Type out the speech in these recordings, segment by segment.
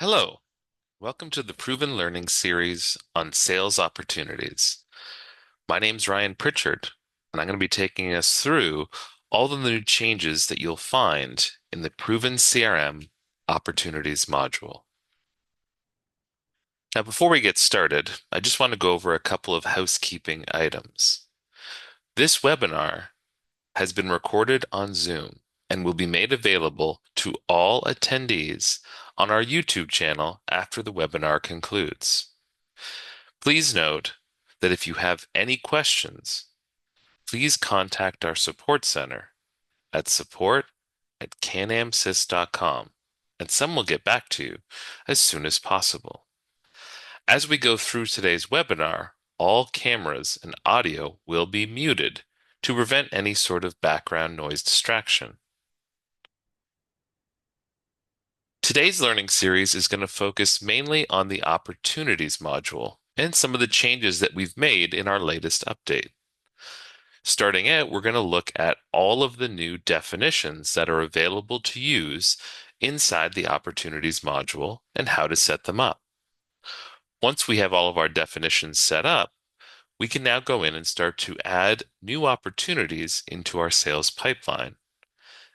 Hello, welcome to the Proven Learning series on sales opportunities. My name's Ryan Pritchard, and I'm going to be taking us through all the new changes that you'll find in the Proven CRM Opportunities module. Now, before we get started, I just want to go over a couple of housekeeping items. This webinar has been recorded on Zoom and will be made available to all attendees on our YouTube channel after the webinar concludes. Please note that if you have any questions, please contact our support center at support@canamsys.com, and some will get back to you as soon as possible. As we go through today's webinar, all cameras and audio will be muted to prevent any sort of background noise distraction. Today's learning series is going to focus mainly on the Opportunities module and some of the changes that we've made in our latest update. Starting out, we're going to look at all of the new definitions that are available to use inside the Opportunities module and how to set them up. Once we have all of our definitions set up, we can now go in and start to add new opportunities into our sales pipeline.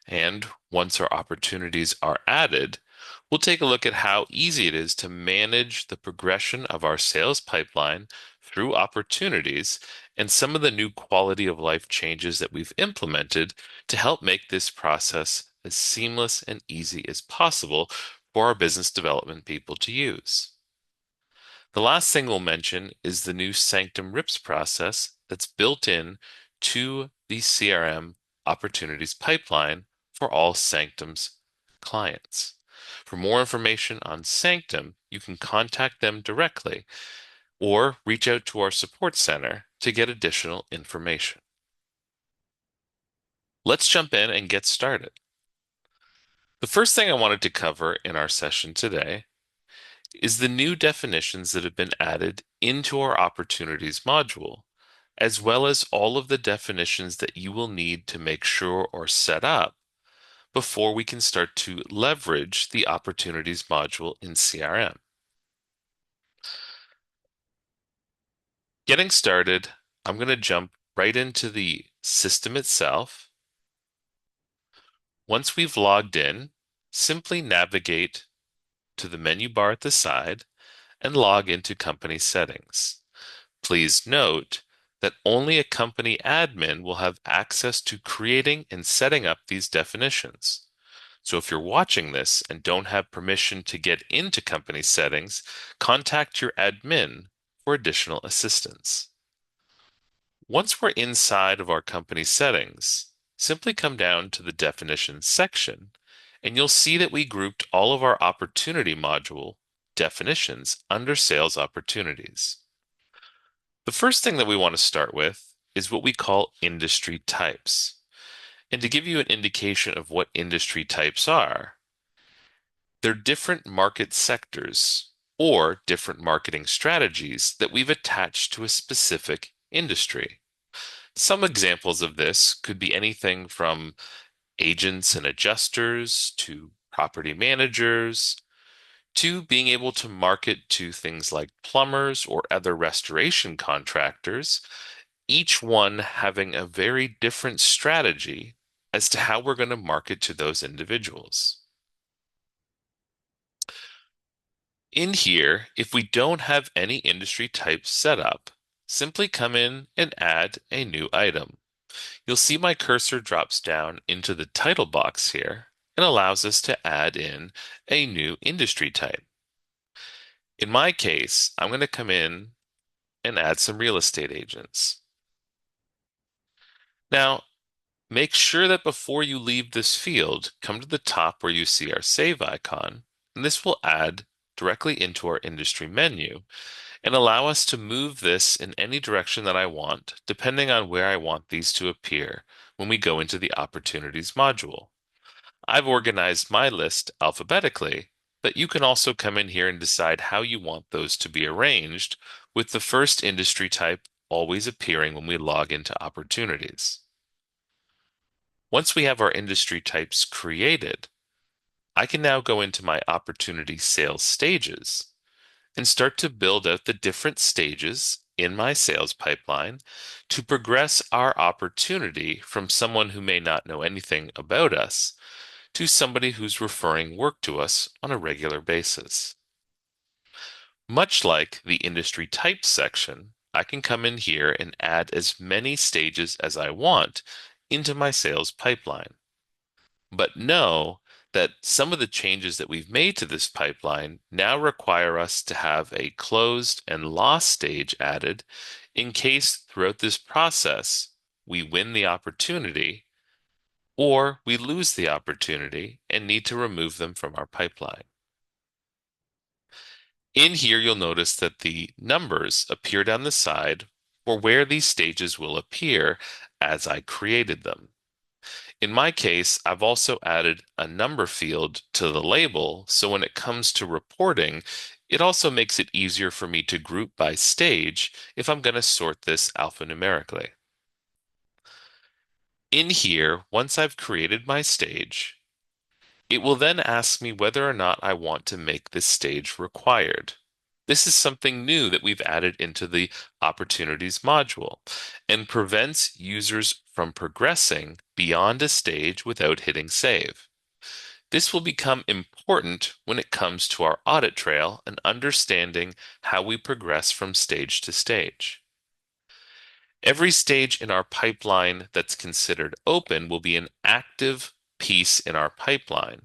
And once our opportunities are added, we'll take a look at how easy it is to manage the progression of our sales pipeline through opportunities and some of the new quality of life changes that we've implemented to help make this process as seamless and easy as possible for our business development people to use. The last thing we'll mention is the new Sanctum RIPS process that's built in to the CRM opportunities pipeline for all Sanctum's clients. For more information on Sanctum, you can contact them directly or reach out to our support center to get additional information. Let's jump in and get started. The first thing I wanted to cover in our session today is the new definitions that have been added into our opportunities module, as well as all of the definitions that you will need to make sure or set up before we can start to leverage the opportunities module in CRM. Getting started, I'm going to jump right into the system itself. Once we've logged in, simply navigate to the menu bar at the side and log into company settings. Please note that only a company admin will have access to creating and setting up these definitions. So if you're watching this and don't have permission to get into company settings, contact your admin for additional assistance. Once we're inside of our company settings, simply come down to the definitions section, and you'll see that we grouped all of our opportunity module definitions under sales opportunities. The first thing that we want to start with is what we call industry types. And to give you an indication of what industry types are, they're different market sectors or different marketing strategies that we've attached to a specific industry. Some examples of this could be anything from agents and adjusters to property managers to being able to market to things like plumbers or other restoration contractors, each one having a very different strategy as to how we're going to market to those individuals. In here, if we don't have any industry types set up, simply come in and add a new item. You'll see my cursor drops down into the title box here and allows us to add in a new industry type. In my case, I'm going to come in and add some real estate agents. Now, make sure that before you leave this field, come to the top where you see our save icon, and this will add directly into our industry menu and allow us to move this in any direction that I want, depending on where I want these to appear when we go into the Opportunities module. I've organized my list alphabetically, but you can also come in here and decide how you want those to be arranged, with the first industry type always appearing when we log into Opportunities. Once we have our industry types created, I can now go into my opportunity sales stages and start to build out the different stages in my sales pipeline to progress our opportunity from someone who may not know anything about us to somebody who's referring work to us on a regular basis. Much like the industry types section, I can come in here and add as many stages as I want into my sales pipeline. But know that some of the changes that we've made to this pipeline now require us to have a closed and lost stage added in case throughout this process we win the opportunity or we lose the opportunity and need to remove them from our pipeline. In here, you'll notice that the numbers appear down the side for where these stages will appear as I created them. In my case, I've also added a number field to the label, so when it comes to reporting, it also makes it easier for me to group by stage if I'm going to sort this alphanumerically. In here, once I've created my stage, it will then ask me whether or not I want to make this stage required. This is something new that we've added into the Opportunities module and prevents users from progressing beyond a stage without hitting save. This will become important when it comes to our audit trail and understanding how we progress from stage to stage. Every stage in our pipeline that's considered open will be an active piece in our pipeline,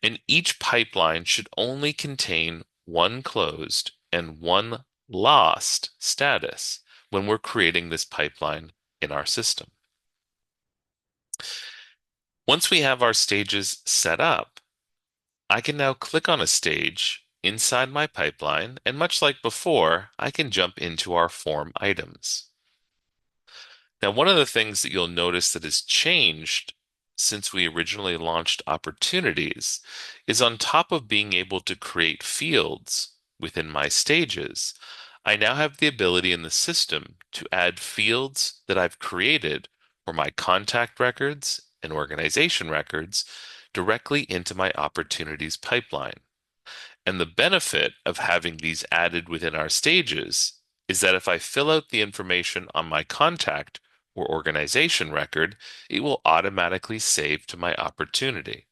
and each pipeline should only contain one closed and one lost status when we're creating this pipeline in our system. Once we have our stages set up, I can now click on a stage inside my pipeline, and much like before, I can jump into our form items. Now, one of the things that you'll notice that has changed since we originally launched opportunities is on top of being able to create fields within my stages, I now have the ability in the system to add fields that I've created for my contact records and organization records directly into my opportunities pipeline. And the benefit of having these added within our stages is that if I fill out the information on my contact or organization record, it will automatically save to my opportunity.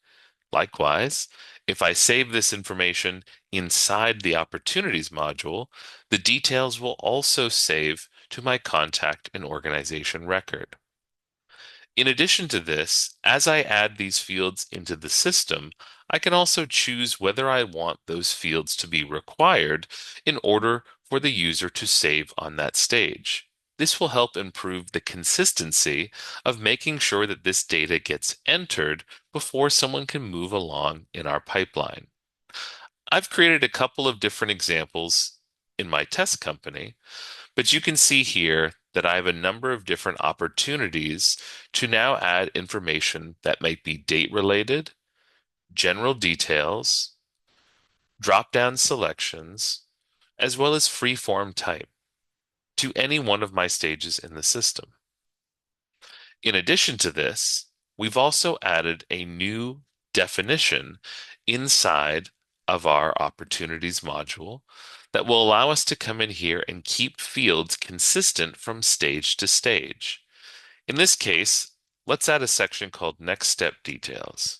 Likewise, if I save this information inside the Opportunities module, the details will also save to my contact and organization record. In addition to this, as I add these fields into the system, I can also choose whether I want those fields to be required in order for the user to save on that stage. This will help improve the consistency of making sure that this data gets entered before someone can move along in our pipeline. I've created a couple of different examples in my test company, but you can see here that I have a number of different opportunities to now add information that might be date related, general details, drop-down selections, as well as free-form type to any one of my stages in the system. In addition to this, we've also added a new definition inside of our opportunities module that will allow us to come in here and keep fields consistent from stage to stage. In this case, let's add a section called Next Step Details.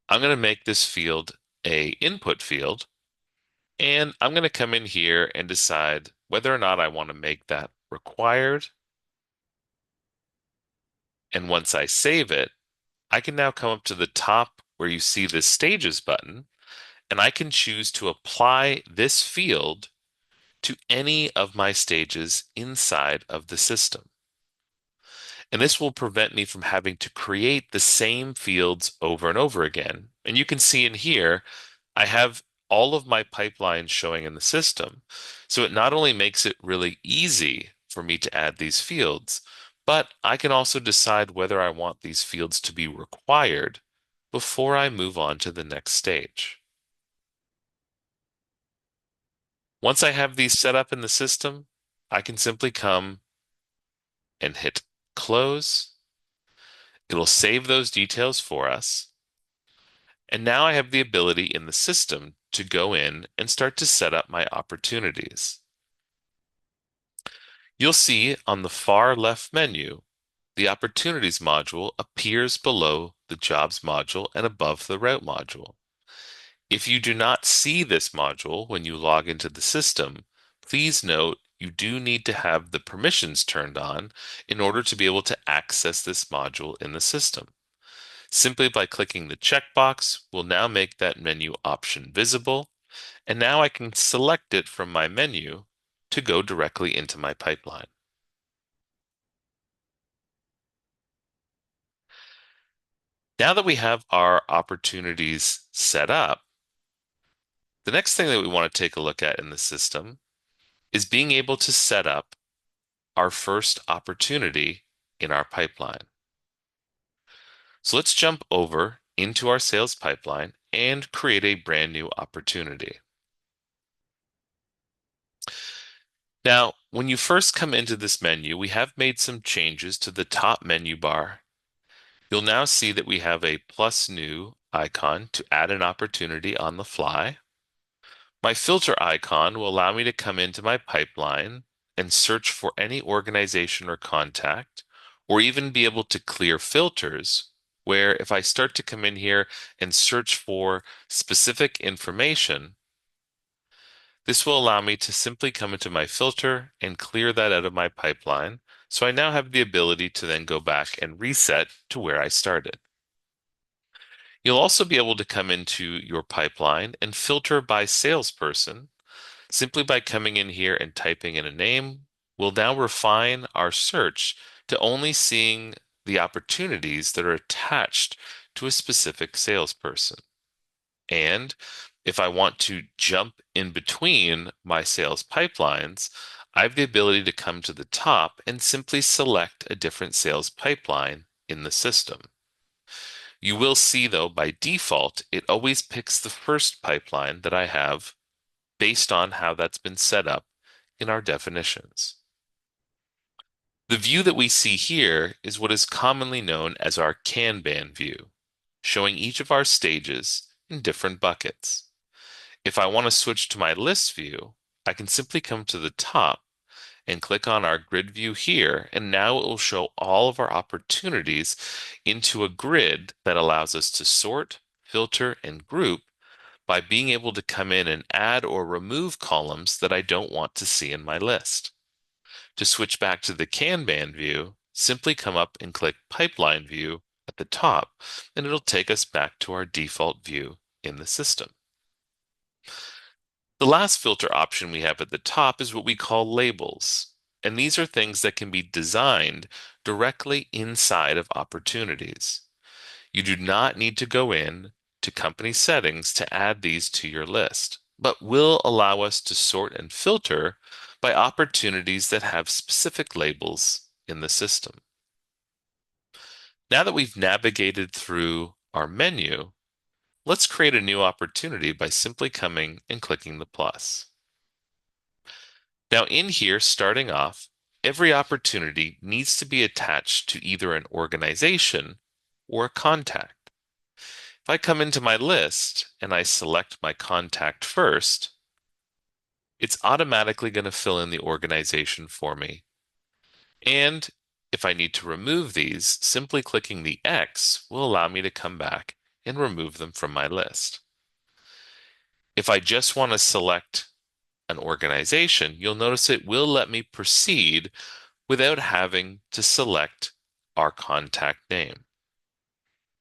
I'm going to make this field a input field, and I'm going to come in here and decide whether or not I want to make that required. And once I save it, I can now come up to the top where you see this Stages button, and I can choose to apply this field to any of my stages inside of the system. And this will prevent me from having to create the same fields over and over again. And you can see in here, I have all of my pipelines showing in the system. So it not only makes it really easy for me to add these fields, but I can also decide whether I want these fields to be required before I move on to the next stage. Once I have these set up in the system, I can simply come and hit close. It'll save those details for us. And now I have the ability in the system to go in and start to set up my opportunities. You'll see on the far left menu, the Opportunities module appears below the Jobs module and above the Route module. If you do not see this module when you log into the system, please note you do need to have the permissions turned on in order to be able to access this module in the system. Simply by clicking the checkbox will now make that menu option visible, and now I can select it from my menu to go directly into my pipeline. Now that we have our opportunities set up, the next thing that we want to take a look at in the system is being able to set up our first opportunity in our pipeline. So let's jump over into our sales pipeline and create a brand new opportunity. Now, when you first come into this menu, we have made some changes to the top menu bar. You'll now see that we have a plus new icon to add an opportunity on the fly. My filter icon will allow me to come into my pipeline and search for any organization or contact, or even be able to clear filters, where if I start to come in here and search for specific information, this will allow me to simply come into my filter and clear that out of my pipeline. So I now have the ability to then go back and reset to where I started. You'll also be able to come into your pipeline and filter by salesperson. Simply by coming in here and typing in a name, we'll now refine our search to only seeing the opportunities that are attached to a specific salesperson. And if I want to jump in between my sales pipelines, I have the ability to come to the top and simply select a different sales pipeline in the system. You will see, though, by default, it always picks the first pipeline that I have based on how that's been set up in our definitions. The view that we see here is what is commonly known as our Kanban view, showing each of our stages in different buckets. If I want to switch to my list view, I can simply come to the top and click on our grid view here, and now it will show all of our opportunities into a grid that allows us to sort, filter, and group by being able to come in and add or remove columns that I don't want to see in my list. To switch back to the Kanban view, simply come up and click Pipeline View at the top, and it'll take us back to our default view in the system. The last filter option we have at the top is what we call labels, and these are things that can be designed directly inside of opportunities. You do not need to go in to company settings to add these to your list, but will allow us to sort and filter by opportunities that have specific labels in the system. Now that we've navigated through our menu, let's create a new opportunity by simply coming and clicking the plus. Now in here, starting off, every opportunity needs to be attached to either an organization or a contact. If I come into my list and I select my contact first, it's automatically going to fill in the organization for me. And if I need to remove these, simply clicking the X will allow me to come back and remove them from my list. If I just want to select an organization, you'll notice it will let me proceed without having to select our contact name.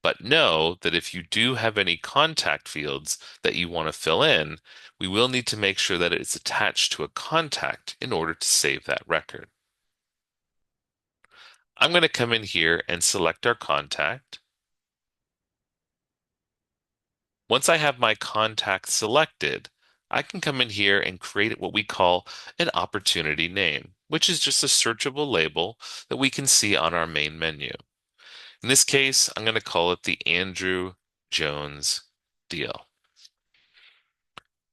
But know that if you do have any contact fields that you want to fill in, we will need to make sure that it's attached to a contact in order to save that record. I'm going to come in here and select our contact. Once I have my contact selected, I can come in here and create what we call an opportunity name, which is just a searchable label that we can see on our main menu. In this case, I'm going to call it the Andrew Jones deal.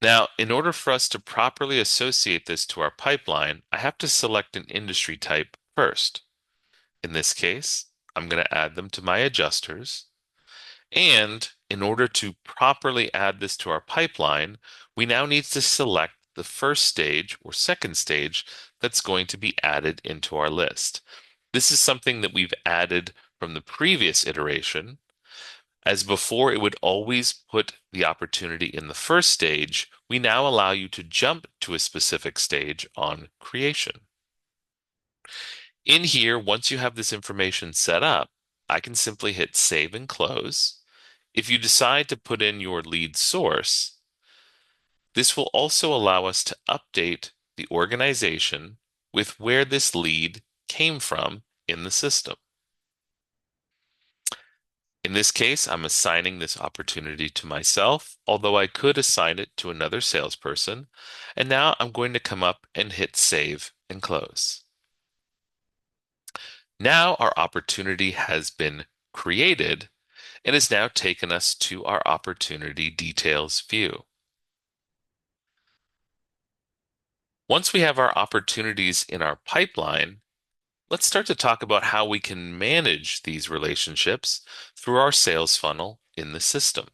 Now, in order for us to properly associate this to our pipeline, I have to select an industry type first. In this case, I'm going to add them to my adjusters. And in order to properly add this to our pipeline, we now need to select the first stage or second stage that's going to be added into our list. This is something that we've added from the previous iteration, as before it would always put the opportunity in the first stage. We now allow you to jump to a specific stage on creation. In here, once you have this information set up, I can simply hit save and close. If you decide to put in your lead source, this will also allow us to update the organization with where this lead came from in the system. In this case, I'm assigning this opportunity to myself, although I could assign it to another salesperson. And now I'm going to come up and hit save and close. Now our opportunity has been created and has now taken us to our opportunity details view. Once we have our opportunities in our pipeline, let's start to talk about how we can manage these relationships through our sales funnel in the system.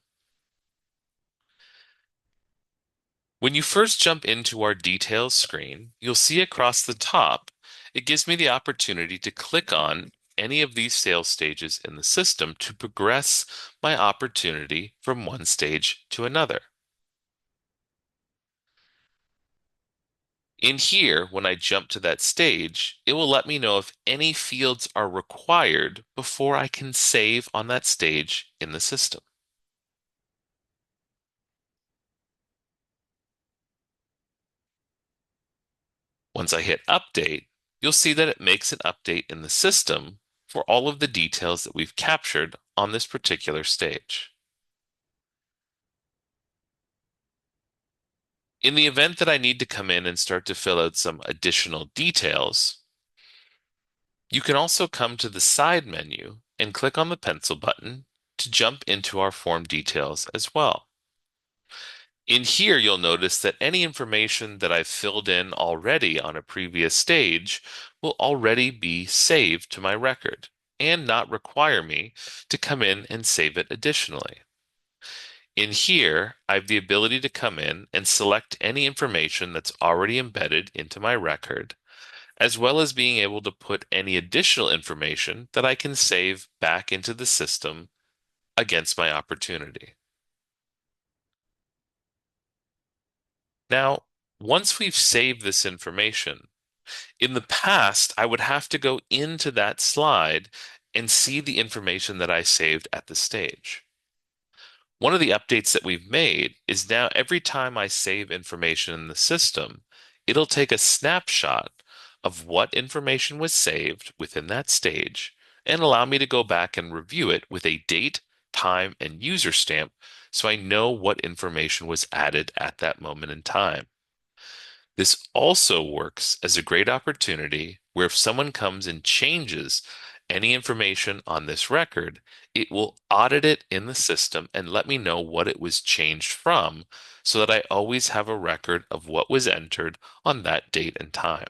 When you first jump into our details screen, you'll see across the top, it gives me the opportunity to click on any of these sales stages in the system to progress my opportunity from one stage to another. In here, when I jump to that stage, it will let me know if any fields are required before I can save on that stage in the system. Once I hit update, you'll see that it makes an update in the system for all of the details that we've captured on this particular stage. In the event that I need to come in and start to fill out some additional details, you can also come to the side menu and click on the pencil button to jump into our form details as well. In here, you'll notice that any information that I've filled in already on a previous stage will already be saved to my record and not require me to come in and save it additionally. In here, I have the ability to come in and select any information that's already embedded into my record, as well as being able to put any additional information that I can save back into the system against my opportunity. Now, once we've saved this information, in the past, I would have to go into that slide and see the information that I saved at the stage. One of the updates that we've made is now every time I save information in the system, it'll take a snapshot of what information was saved within that stage and allow me to go back and review it with a date, time, and user stamp so I know what information was added at that moment in time. This also works as a great opportunity where if someone comes and changes any information on this record, it will audit it in the system and let me know what it was changed from so that I always have a record of what was entered on that date and time.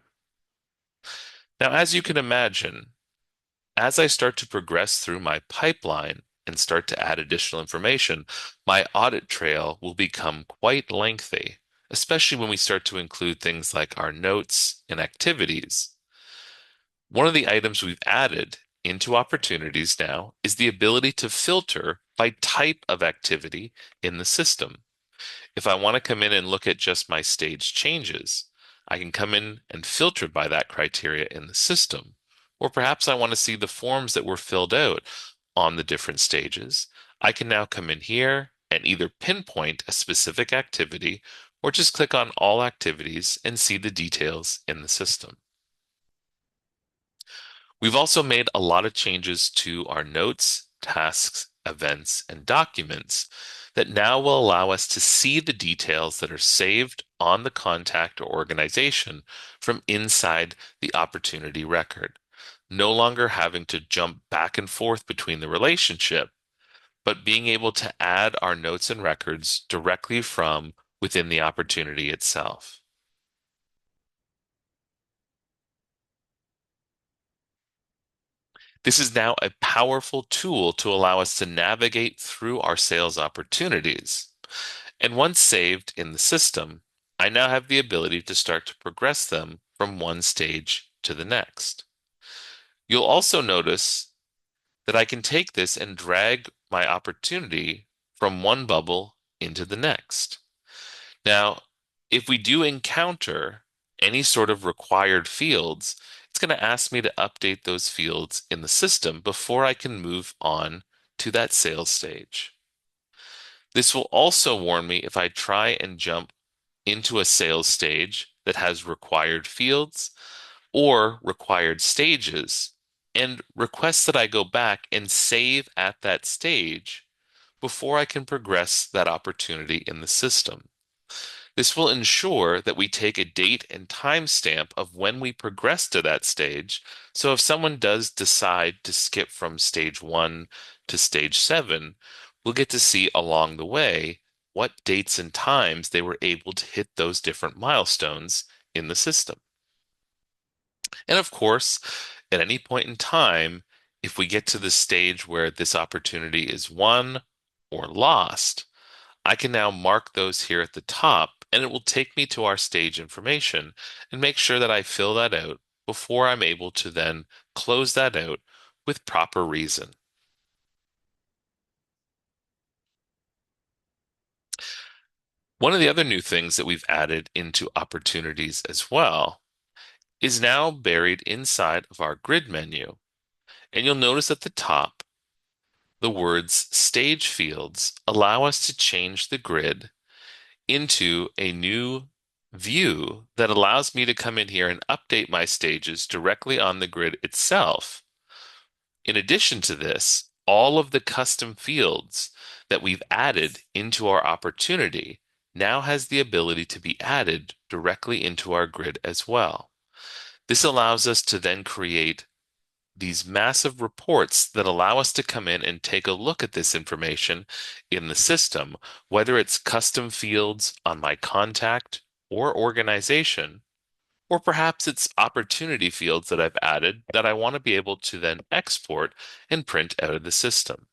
Now, as you can imagine, as I start to progress through my pipeline and start to add additional information, my audit trail will become quite lengthy, especially when we start to include things like our notes and activities. One of the items we've added into opportunities now is the ability to filter by type of activity in the system. If I want to come in and look at just my stage changes, I can come in and filter by that criteria in the system. Or perhaps I want to see the forms that were filled out on the different stages. I can now come in here and either pinpoint a specific activity or just click on all activities and see the details in the system. We've also made a lot of changes to our notes, tasks, events, and documents that now will allow us to see the details that are saved on the contact or organization from inside the opportunity record. No longer having to jump back and forth between the relationship, but being able to add our notes and records directly from within the opportunity itself. This is now a powerful tool to allow us to navigate through our sales opportunities. And once saved in the system, I now have the ability to start to progress them from one stage to the next. You'll also notice that I can take this and drag my opportunity from one bubble into the next. Now, if we do encounter any sort of required fields, it's going to ask me to update those fields in the system before I can move on to that sales stage. This will also warn me if I try and jump into a sales stage that has required fields or required stages and requests that I go back and save at that stage before I can progress that opportunity in the system. This will ensure that we take a date and timestamp of when we progress to that stage. So if someone does decide to skip from stage 1 to stage 7, we'll get to see along the way what dates and times they were able to hit those different milestones in the system. And of course, at any point in time, if we get to the stage where this opportunity is won or lost, I can now mark those here at the top, and it will take me to our stage information and make sure that I fill that out before I'm able to then close that out with proper reason. One of the other new things that we've added into opportunities as well is now buried inside of our grid menu. And you'll notice at the top, the words stage fields allow us to change the grid into a new view that allows me to come in here and update my stages directly on the grid itself. In addition to this, all of the custom fields that we've added into our opportunity now has the ability to be added directly into our grid as well. This allows us to then create these massive reports that allow us to come in and take a look at this information in the system, whether it's custom fields on my contact or organization, or perhaps it's opportunity fields that I've added that I want to be able to then export and print out of the system.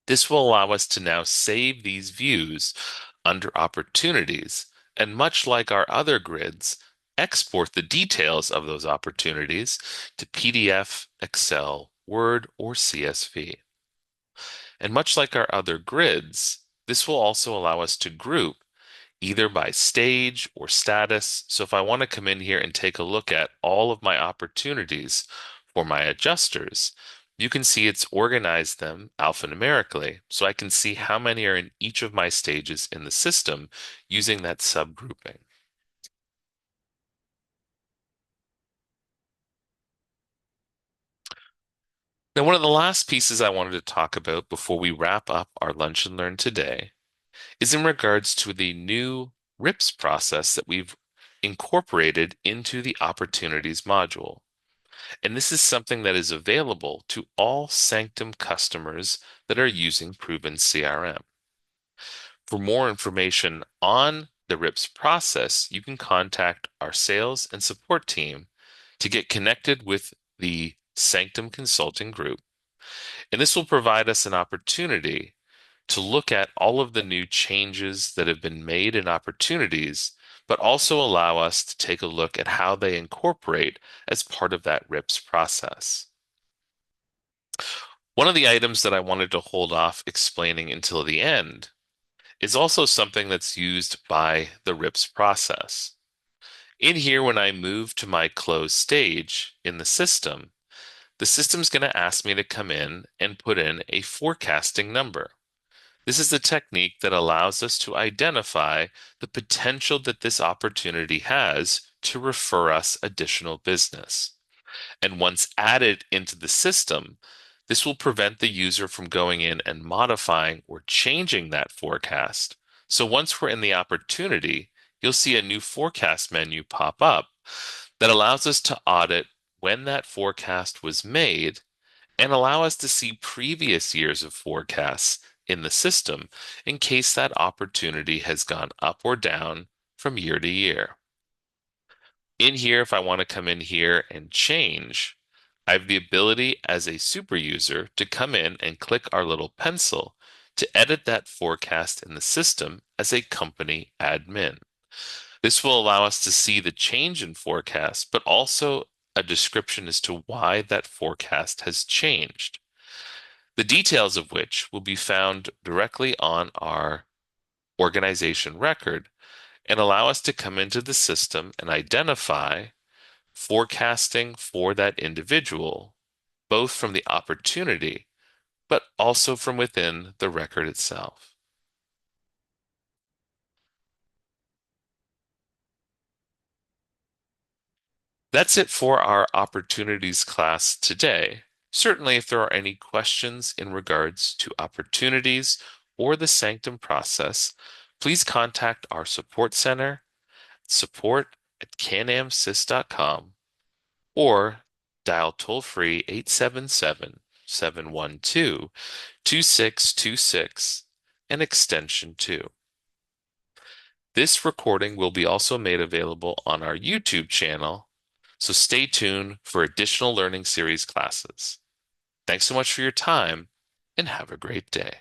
This will allow us to now save these views under opportunities, and much like our other grids, export the details of those opportunities to PDF, Excel, Word, or CSV. And much like our other grids, this will also allow us to group either by stage or status. So if I want to come in here and take a look at all of my opportunities for my adjusters, you can see it's organized them alphanumerically. So I can see how many are in each of my stages in the system using that subgrouping. Now, one of the last pieces I wanted to talk about before we wrap up our Lunch and Learn today is in regards to the new RIPS process that we've incorporated into the Opportunities module. And this is something that is available to all Sanctum customers that are using Proven CRM. For more information on the RIPS process, you can contact our sales and support team to get connected with the Sanctum Consulting Group. And this will provide us an opportunity to look at all of the new changes that have been made in opportunities, but also allow us to take a look at how they incorporate as part of that RIPS process. One of the items that I wanted to hold off explaining until the end is also something that's used by the RIPS process. In here, when I move to my close stage in the system's going to ask me to come in and put in a forecasting number. This is the technique that allows us to identify the potential that this opportunity has to refer us additional business. And once added into the system, this will prevent the user from going in and modifying or changing that forecast. So once we're in the opportunity, you'll see a new forecast menu pop up that allows us to audit when that forecast was made and allow us to see previous years of forecasts in the system in case that opportunity has gone up or down from year to year. In here, if I want to come in here and change, I have the ability as a super user to come in and click our little pencil to edit that forecast in the system as a company admin. This will allow us to see the change in forecast, but also a description as to why that forecast has changed. The details of which will be found directly on our organization record and allow us to come into the system and identify forecasting for that individual, both from the opportunity, but also from within the record itself. That's it for our opportunities class today. Certainly, if there are any questions in regards to opportunities or the Sanctum process, please contact our support center, support@canamsys.com, or dial toll-free 877-712-2626 and extension 2. This recording will be also made available on our YouTube channel, so stay tuned for additional learning series classes. Thanks so much for your time and have a great day.